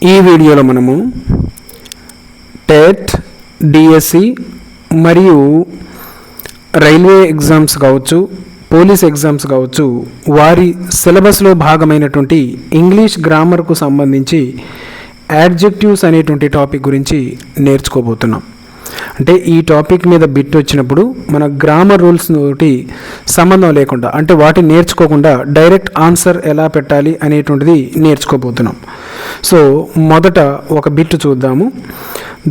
ఈ వీడియోలో మనము టెట్, డిఎస్సి మరియు రైల్వే ఎగ్జామ్స్ కావచ్చు, పోలీస్ ఎగ్జామ్స్ కావచ్చు, వారి సిలబస్లో భాగమైనటువంటి ఇంగ్లీష్ గ్రామర్కు సంబంధించి యాడ్జెక్టివ్స్ అనేటువంటి టాపిక్ గురించి నేర్చుకోబోతున్నాం. అంటే ఈ టాపిక్ మీద బిట్ వచ్చినప్పుడు మన గ్రామర్ రూల్స్ తోటి సంబంధం లేకుండా, అంటే వాటిని నేర్చుకోకుండా డైరెక్ట్ ఆన్సర్ ఎలా పెట్టాలి అనేటువంటిది నేర్చుకోబోతున్నాం. సో మొదట ఒక బిట్ చూద్దాము.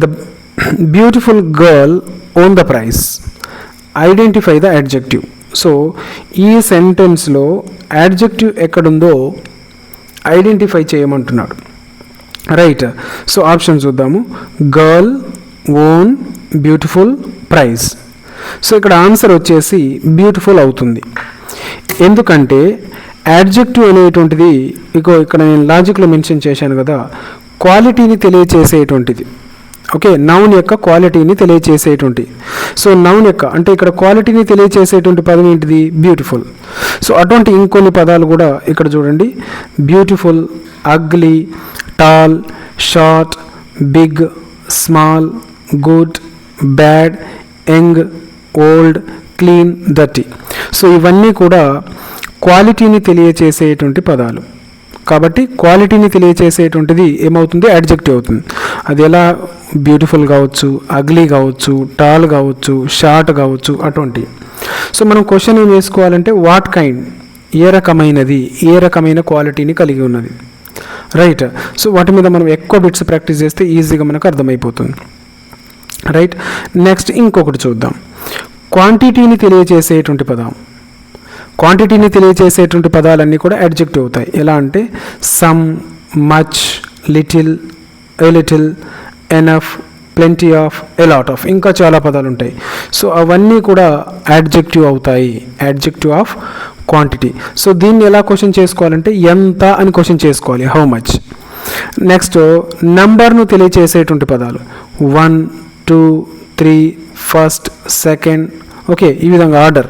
The beautiful girl own the prize, identify the adjective. So ఈ సెంటెన్స్లో యాడ్జెక్టివ్ ఎక్కడుందో ఐడెంటిఫై చేయమంటున్నాడు. రైట్. సో ఆప్షన్ చూద్దాము. Girl, own, beautiful, prize. So ఇక్కడ ఆన్సర్ వచ్చేసి బ్యూటిఫుల్ అవుతుంది. ఎందుకంటే యాడ్జెక్టివ్ అనేటువంటిది ఇక్కడ నేను లాజిక్లో మెన్షన్ చేశాను కదా, క్వాలిటీని తెలియచేసేటువంటిది. ఓకే, నౌన్ యొక్క క్వాలిటీని తెలియచేసేటువంటి. సో నౌన్ యొక్క అంటే ఇక్కడ క్వాలిటీని తెలియచేసేటువంటి పదం ఏంటిది? బ్యూటిఫుల్. సో అటువంటి ఇంకొన్ని పదాలు కూడా ఇక్కడ చూడండి. Beautiful, ugly, tall, short, big, small, good, bad, young, old, clean, dirty. So ఇవన్నీ కూడా క్వాలిటీని తెలియచేసేటువంటి పదాలు. కాబట్టి క్వాలిటీని తెలియచేసేటువంటిది ఏమవుతుంది? యాడ్జెక్టివ్ అవుతుంది. అది ఎలా? బ్యూటిఫుల్ కావచ్చు, అగ్లీ కావచ్చు, టాల్ కావచ్చు, షార్ట్ కావచ్చు, అటువంటి. సో మనం క్వశ్చన్ ఏం వేసుకోవాలంటే వాట్ కైండ్, ఏ రకమైనది, ఏ రకమైన క్వాలిటీని కలిగి ఉన్నది. రైట్. సో వాటి మీద మనం ఎక్కువ బిట్స్ ప్రాక్టీస్ చేస్తే ఈజీగా మనకు అర్థమైపోతుంది. రైట్. నెక్స్ట్ ఇంకొకటి చూద్దాం. క్వాంటిటీని తెలియచేసేటువంటి పదం. క్వాంటిటీని తెలియచేసేటువంటి పదాలన్నీ కూడా యాడ్జెక్టివ్ అవుతాయి. ఎలా అంటే some, much, little, a little, enough, plenty of, a lot of, ఇంకా చాలా పదాలు ఉంటాయి. సో అవన్నీ కూడా యాడ్జెక్టివ్ అవుతాయి. Adjective of quantity. సో దీన్ని ఎలా క్వశ్చన్ చేసుకోవాలంటే ఎంత అని క్వశ్చన్ చేసుకోవాలి. How much. నెక్స్ట్ నంబర్ను తెలియచేసేటువంటి పదాలు. 1, 2, 3, ఫస్ట్, సెకండ్. ఓకే, ఈ విధంగా order.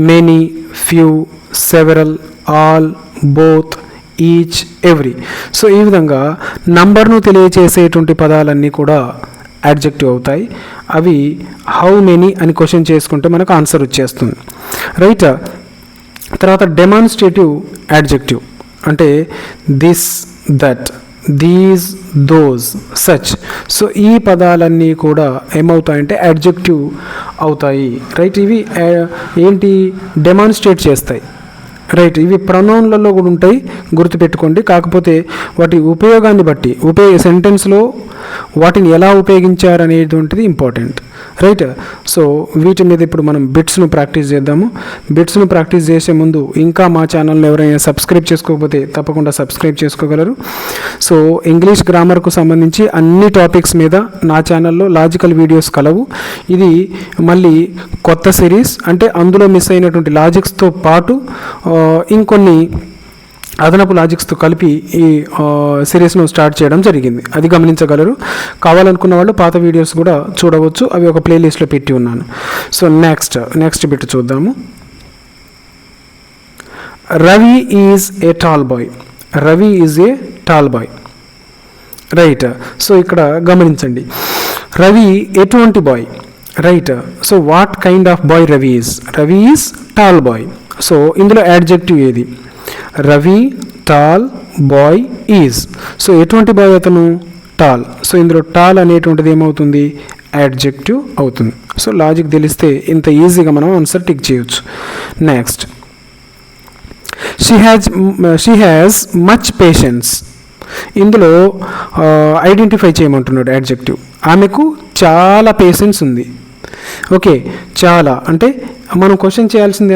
Many, few, several, all, both, each, every. So ఈ విధంగా నంబర్ను తెలియచేసేటువంటి పదాలన్నీ కూడా యాడ్జెక్టివ్ అవుతాయి. అవి హౌ మెనీ అని క్వశ్చన్ చేసుకుంటే మనకు ఆన్సర్ వచ్చేస్తుంది. రైట్. తర్వాత డెమాన్స్ట్రేటివ్ యాడ్జెక్టివ్ అంటే this, that, these, those, such. So ఈ పదాలన్నీ కూడా ఏమవుతాయంటే యాడ్జెక్టివ్ అవుతాయి. రైట్. ఇవి ఏంటి? డెమాన్స్ట్రేట్ చేస్తాయి. రైట్. ఇవి ప్రొనౌన్లలో కూడా ఉంటాయి, గుర్తుపెట్టుకోండి. కాకపోతే వాటి ఉపయోగాన్ని బట్టి సెంటెన్స్లో వాటిని ఎలా ఉపయోగించారు అనేటువంటిది ఇంపార్టెంట్. రైట్. సో వీటి మీద ఇప్పుడు మనం బిట్స్ను ప్రాక్టీస్ చేద్దాము. బిట్స్ను ప్రాక్టీస్ చేసే ముందు ఇంకా మా ఛానల్ని ఎవరైనా సబ్స్క్రైబ్ చేసుకోకపోతే తప్పకుండా సబ్స్క్రైబ్ చేసుకోగలరు. సో ఇంగ్లీష్ గ్రామర్కు సంబంధించి అన్ని టాపిక్స్ మీద నా ఛానల్లో లాజికల్ వీడియోస్ కలవు. ఇది మళ్ళీ కొత్త సిరీస్. అంటే అందులో మిస్ అయినటువంటి లాజిక్స్తో పాటు ఇంకొన్ని అదనపు లాజిక్స్తో కలిపి ఈ సిరీస్ను స్టార్ట్ చేయడం జరిగింది. అది గమనించగలరు. కావాలనుకున్న వాళ్ళు పాత వీడియోస్ కూడా చూడవచ్చు. అవి ఒక ప్లేలిస్ట్లో పెట్టి ఉన్నాను. సో నెక్స్ట్ బిట్ చూద్దాము. Ravi is a tall boy. Ravi is a tall boy. Right. So ఇక్కడ గమనించండి, రవి ఎటువంటి boy. Right. So what kind of boy Ravi is? Ravi is tall boy. So ఇందులో యాడ్జెక్టివ్ ఏది? Ravi, tall, boy, is. So ఎటువంటి బాయ్ అతను? Tall. So ఇందులో tall అనేటువంటిది ఏమవుతుంది? యాడ్జెక్టివ్ అవుతుంది. సో లాజిక్ తెలిస్తే ఇంత ఈజీగా మనం ఆన్సర్ టిక్ చేయొచ్చు. Next she has much patience. ఇందులో ఐడెంటిఫై చేయమంటున్నాడు యాడ్జెక్టివ్. ఆమెకు చాలా పేషెన్స్ ఉంది. ఓకే, చాలా అంటే మనం క్వశ్చన్ చేయాల్సింది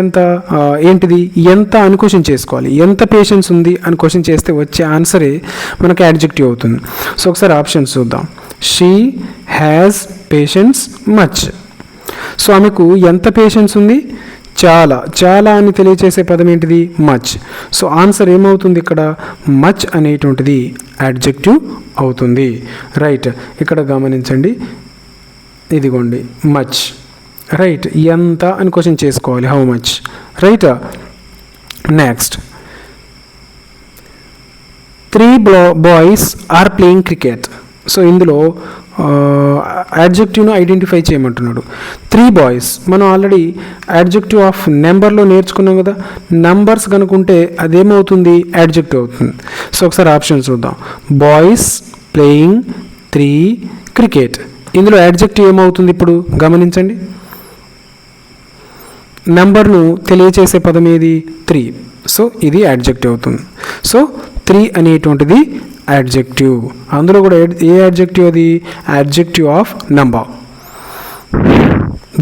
ఏంటిది? ఎంత అని క్వశ్చన్ చేసుకోవాలి. ఎంత పేషెన్స్ ఉంది అని క్వశ్చన్ చేస్తే వచ్చే ఆన్సరే మనకు యాడ్జెక్టివ్ అవుతుంది. సో ఒకసారి ఆప్షన్స్ చూద్దాం. She has patience much. So ఆమెకు ఎంత పేషెన్స్ ఉంది? చాలా. చాలా అని తెలియచేసే పదం ఏంటిది? మచ్. సో ఆన్సర్ ఏమవుతుంది ఇక్కడ? మచ్ అనేటువంటిది యాడ్జెక్టివ్ అవుతుంది. రైట్. ఇక్కడ గమనించండి, ఇదిగోండి మచ్. రైట్. ఎంత అని క్వశ్చన్ చేసుకోవాలి. How much. Right. Next 3 boys are playing cricket. So ఇందులో యాడ్జెక్టివ్ను ఐడెంటిఫై చేయమంటున్నాడు. 3 బాయ్స్ మనం ఆల్రెడీ యాడ్జెక్టివ్ ఆఫ్ నెంబర్లో నేర్చుకున్నాం కదా. నంబర్స్ కనుకుంటే అదేమవుతుంది, యాడ్జెక్టివ్ అవుతుంది. సో ఒకసారి ఆప్షన్ చూద్దాం. Boys playing 3 cricket. ఇందులో యాడ్జెక్టివ్ ఏమవుతుంది ఇప్పుడు గమనించండి. నెంబర్ను తెలియచేసే పదం ఏది, 3. సో ఇది యాడ్జెక్టివ్ అవుతుంది. సో 3 అనేటువంటిది యాడ్జెక్టివ్. అందులో కూడా ఏ యాడ్జెక్టివ్ అది, adjective of number.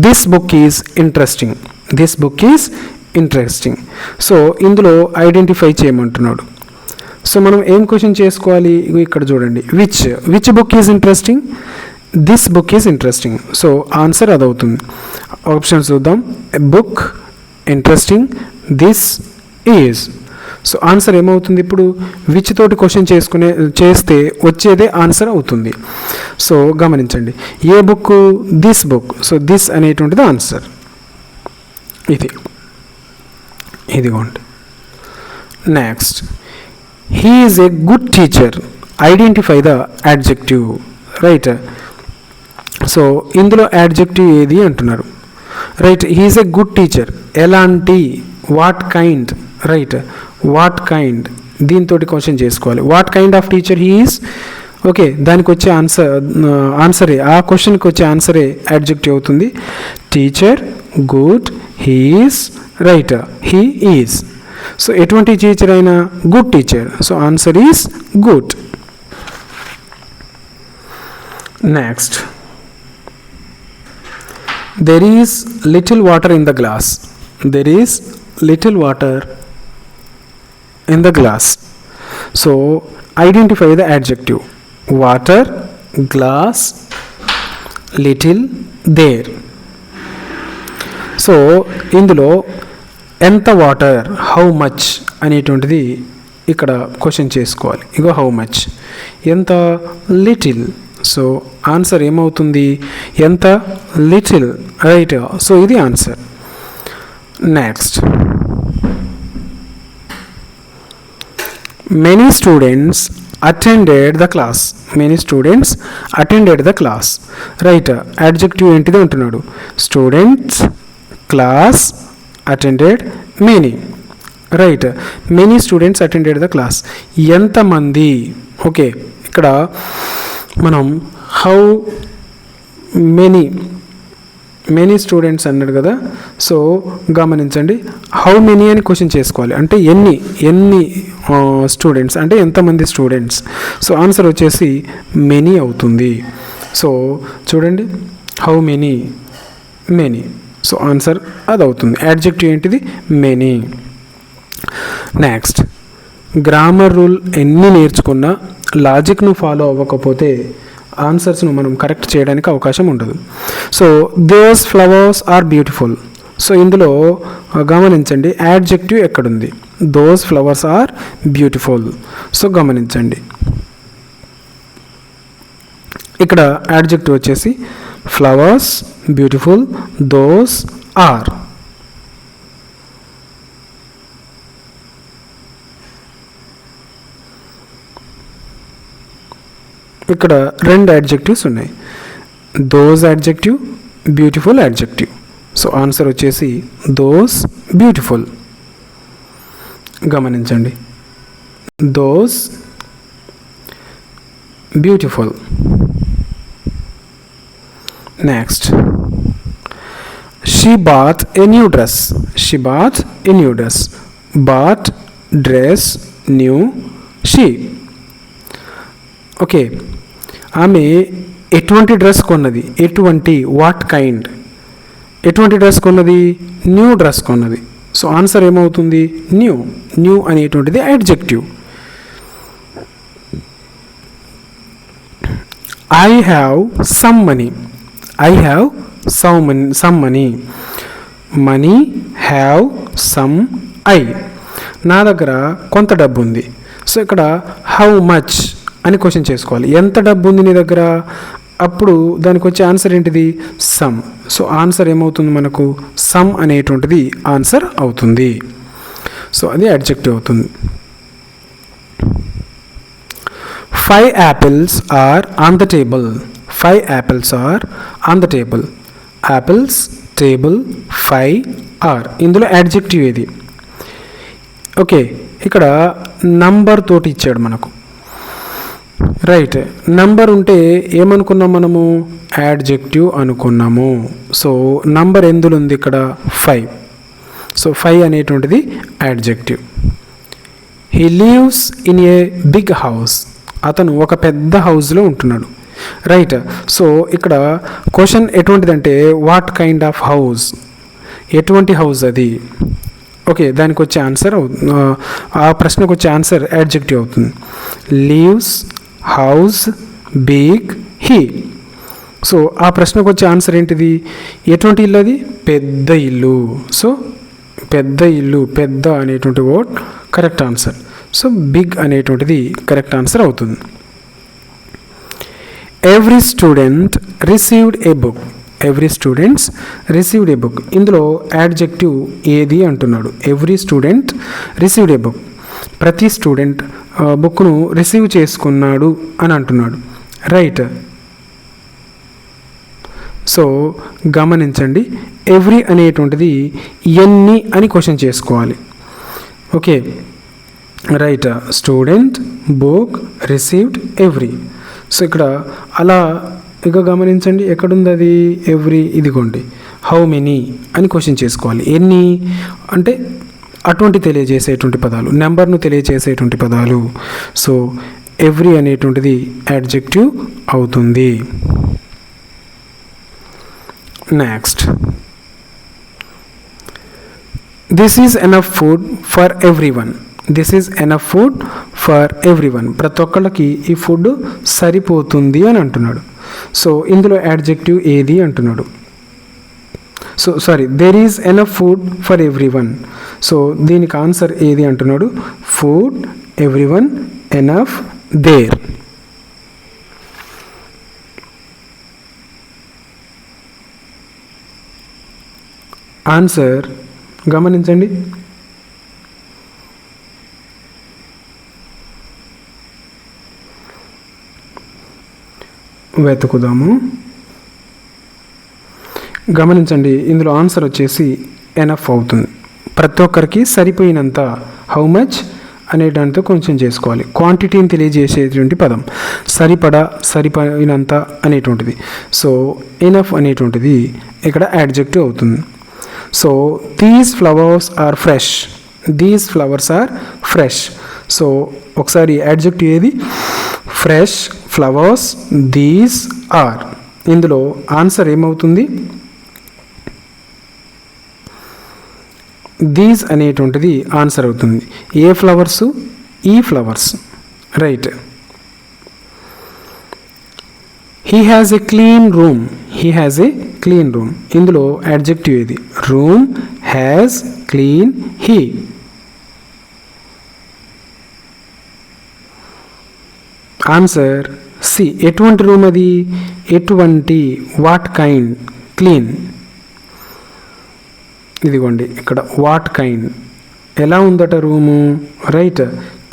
This book is interesting. This book is interesting. So ఇందులో ఐడెంటిఫై చేయమంటున్నాడు. సో మనం ఏం క్వశ్చన్ చేసుకోవాలి, ఇక్కడ చూడండి. Which book is interesting, this book is interesting. So answer అదవుతుంది. ఆప్షన్స్ చూద్దాం. Book, interesting, this is. So answer ఏమవుతుంది ఇప్పుడు, విచ్ తోటి క్వశ్చన్ చేస్తే వచ్చేదే ఆన్సర్ అవుతుంది. సో గమనించండి, a book, this book. So this అనేటువంటిది ఆన్సర్. ఇదిగోండి. Next, he is a good teacher. Identify the adjective. Right. So ఇందులో యాడ్జెక్టివ్ ఏది అంటున్నారు. Right. He is a good teacher. ఎలాంటి, what kind. Right. What kind, దీంతో question చేసుకోవాలి. What kind of teacher he is. Okay, దానికి వచ్చే ఆన్సరే, ఆ క్వశ్చన్కి వచ్చే ఆన్సరే యాడ్జెక్టివ్ అవుతుంది. Teacher, good, he is. Right. He is. So ఎటువంటి టీచర్ అయినా good teacher. So answer is good. Next, there is little water in the glass. There is little water in the glass. So identify the adjective. Water, glass, little, there. So ఇందులో ఎంత water, how much అనేటువంటిది ఇక్కడ question చేసుకోవాలి. ఇగో how much, ఎంత, little. So answer ఏమవుతుంది, ఎంత, little. Right. So ఇది answer. Next, many students attended the class. Many students attended the class. Right. Adjective ఏంటిది అంటున్నాడు. Students, class, attended, many. Right. Many students attended the class. ఎంతమంది. Okay, ఇక్కడ మనం how many students అన్నాడు కదా. So గమనించండి, how many అని question చేసుకోవాలి. అంటే ఎన్ని స్టూడెంట్స్ అంటే ఎంతమంది స్టూడెంట్స్. సో ఆన్సర్ వచ్చేసి మెనీ అవుతుంది. సో చూడండి, హౌ మెనీ. సో ఆన్సర్ అది అవుతుంది. యాడ్జెక్టివ్ ఏంటిది, మెనీ. నెక్స్ట్, గ్రామర్ రూల్ ఎన్ని నేర్చుకున్నా లాజిక్ను ఫాలో అవ్వకపోతే ఆన్సర్స్ను మనం కరెక్ట్ చేయడానికి అవకాశం ఉండదు. So those flowers are beautiful. So ఇందులో గమనించండి, యాడ్జెక్టివ్ ఎక్కడుంది. Those flowers are beautiful. So గమనించండి, ఇక్కడ యాడ్జెక్టివ్ వచ్చేసి ఫ్లవర్స్, బ్యూటిఫుల్, దోస్ ఆర్. ఇక్కడ రెండు యాడ్జెక్టివ్స్ ఉన్నాయి. Those adjective, beautiful adjective. So answer వచ్చేసి దోస్ బ్యూటిఫుల్. గమనించండి, those beautiful. Next, she bought a new dress. She bought a new dress. Bought, dress, new, she. Okay, ఆమె ఎటువంటి dress కొన్నది. ఎటువంటి, what kind. ఎటువంటి డ్రెస్ కొన్నది, new dress కొన్నది. So answer ఏమవుతుంది, న్యూ అనేటువంటిది adjective. I have some money. I have some money. Money, have, some, I. నా దగ్గర కొంత డబ్బు ఉంది. సో ఇక్కడ హౌ మచ్ అని క్వశ్చన్ చేసుకోవాలి. ఎంత డబ్బు ఉంది నీ దగ్గర. అప్పుడు దానికి వచ్చే ఆన్సర్ ఏంటిది, సమ్. సో ఆన్సర్ ఏమవుతుంది మనకు, సమ్ అనేటువంటిది ఆన్సర్ అవుతుంది. సో అది అడ్జెక్టివ్ అవుతుంది. 5 apples are on the table. 5 apples are on the table. Apples, table, 5 are. ఇందులో యాడ్జెక్టివ్ ఏది? ఓకే, ఇక్కడ నంబర్ తోటి ఇచ్చాడు మనకు. రైట్, నంబర్ ఉంటే ఏమనుకున్నాం మనము? యాడ్జెక్టివ్ అనుకున్నాము. సో నంబర్ ఎందులో ఉంది ఇక్కడ? 5. సో 5 అనేటువంటిది adjective. He lives in a big house. అతను ఒక పెద్ద హౌస్లో ఉంటున్నాడు. రైట్, సో ఇక్కడ క్వశ్చన్ ఎటువంటిదంటే వాట్ కైండ్ ఆఫ్ హౌస్, ఎటువంటి హౌస్ అది? ఓకే, దానికి వచ్చే ఆన్సర్ ఆ ప్రశ్నకు వచ్చే ఆన్సర్ యాడ్జెక్టివ్ అవుతుంది. Lives, house, big, he. So ఆ ప్రశ్నకు వచ్చే ఆన్సర్ ఏంటిది? ఎటువంటి ఇల్లు అది? పెద్ద ఇల్లు. సో పెద్ద ఇల్లు, పెద్ద అనేటువంటి word correct answer. So big అనేటువంటిది కరెక్ట్ ఆన్సర్ అవుతుంది. Every student received a book. Every students received a book. ఇందులో యాడ్జెక్టివ్ ఏది అంటున్నాడు? Every student received a book. ప్రతి స్టూడెంట్ బుక్ను రిసీవ్ చేసుకున్నాడు అని అంటున్నాడు. రైట్, సో గమనించండి, ఎవ్రీ అనేటువంటిది ఎన్ని అని క్వశ్చన్ చేసుకోవాలి. Okay, right, student, book, received, every. So ఇక్కడ అలా ఇక గమనించండి, ఎక్కడుంది అది? ఎవ్రీ, ఇదిగోండి. హౌ మెనీ అని క్వశ్చన్ చేసుకోవాలి. ఎన్ని అంటే అటువంటి తెలియజేసేటువంటి పదాలు, నెంబర్ను తెలియజేసేటువంటి పదాలు. సో ఎవ్రీ అనేటువంటిది యాడ్జెక్టివ్ అవుతుంది. Next, this is enough food for every one. This is enough food for every one. ప్రతి ఒక్కళ్ళకి ఈ ఫుడ్ సరిపోతుంది అని అంటున్నాడు. సో ఇందులో యాడ్జెక్టివ్ ఏది అంటున్నాడు? So sorry, there is enough food for every one. So దీనికి ఆన్సర్ ఏది అంటున్నాడు? Food, every one, enough, there. Answer గమనించండి. వెతుకుదాము. గమనించండి, ఇందులో ఆన్సర్ వచ్చేసి ఎనఫ్ అవుతుంది. ప్రతి ఒక్కరికి సరిపోయినంత, హౌ మచ్ అనే దానితో కొంచెం చేసుకోవాలి. క్వాంటిటీని తెలియజేసేటువంటి పదం సరిపడా, సరిపోయినంత అనేటువంటిది. సో ఎనఫ్ అనేటువంటిది ఇక్కడ యాడ్జెక్టివ్ అవుతుంది. So these flowers are fresh. These flowers are fresh. So ఒకసారి యాడ్జెక్టివ్ ఏది? Fresh, flowers, these are. ఇందులో ఆన్సర్ ఏమవుతుంది? దీస్ అనేటువంటిది ఆన్సర్ అవుతుంది. ఏ ఫ్లవర్స్? ఈ flowers. Right. He has a clean room. He has a clean room. ఇందులో adjective ఏది? Room, has, clean, he. Answer C. ఎటువంటి రూమ్ అది? ఎటువంటి, వాట్ కైండ్, క్లీన్. ఇదిగోండి ఇక్కడ వాట్ కైండ్, ఎలా ఉందట రూము? రైట్,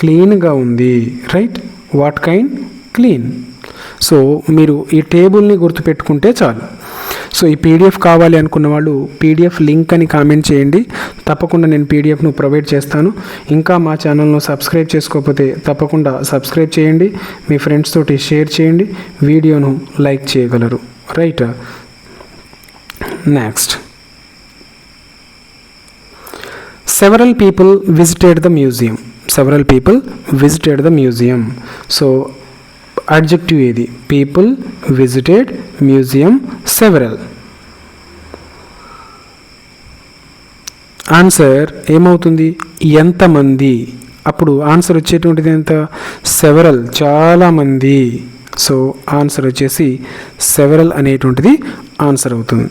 క్లీన్గా ఉంది. Right, what kind, clean. So మీరు ఈ టేబుల్ని గుర్తుపెట్టుకుంటే చాలు. సో ఈ పీడిఎఫ్ కావాలి అనుకున్న వాళ్ళు పీడిఎఫ్ లింక్ అని కామెంట్ చేయండి. తప్పకుండా నేను పీడిఎఫ్ను ప్రొవైడ్ చేస్తాను. ఇంకా మా ఛానల్ను సబ్స్క్రైబ్ చేసుకోకపోతే తప్పకుండా సబ్స్క్రైబ్ చేయండి. మీ ఫ్రెండ్స్ తోటి షేర్ చేయండి. వీడియోను లైక్ చేయగలరు. Right. Next, several people visited the museum. Several people visited the museum. So adjective ఏది? people, visited, museum, several. Answer ఏమవుతుంది? ఎంతమంది. అప్పుడు ఆన్సర్ వచ్చేటువంటిది ఎంత? సెవరల్, చాలామంది. సో ఆన్సర్ వచ్చేసి సెవరల్ అనేటువంటిది ఆన్సర్ అవుతుంది.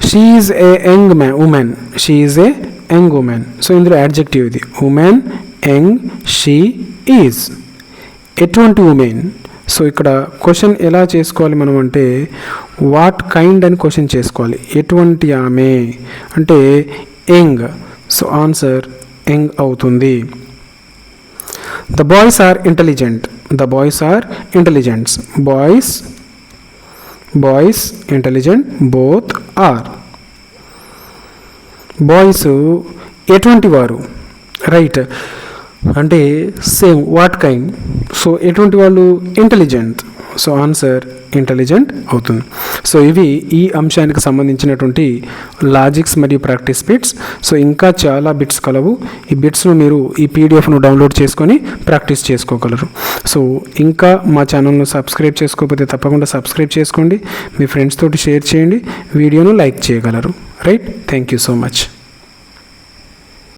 She is a young women. She is a young women. So ఇందులో యాడ్జెక్టివ్ ఇది. Women, young, she is. ఎటువంటి ఉమెన్? సో ఇక్కడ క్వశ్చన్ ఎలా చేసుకోవాలి మనం అంటే వాట్ కైండ్ అని క్వశ్చన్ చేసుకోవాలి. ఎటువంటి ఆమె అంటే యంగ్. సో ఆన్సర్ యంగ్ అవుతుంది. The boys are intelligent. The boys are intelligents. Boys intelligent, both are. Boys ఎటువంటి వారు, రైట్, అంటే సేమ్, వాట్ కైండ్. సో ఎటువంటి వాళ్ళు, ఇంటెలిజెంట్. సో ఆన్సర్ ఇంటెలిజెంట్ అవుతుంది. సో ఇవి ఈ అంశానికి సంబంధించినటువంటి లాజిక్స్ మరియు ప్రాక్టీస్ బిట్స్. సో ఇంకా చాలా బిట్స్ కలవు. ఈ బిట్స్ను మీరు ఈ పీడిఎఫ్ను డౌన్లోడ్ చేసుకొని ప్రాక్టీస్ చేసుకోగలరు. సో ఇంకా మా ఛానల్ను సబ్స్క్రైబ్ చేసుకోకపోతే తప్పకుండా సబ్స్క్రైబ్ చేసుకోండి. మీ ఫ్రెండ్స్ తోటి షేర్ చేయండి. వీడియోను లైక్ చేయగలరు. Right, thank you so much.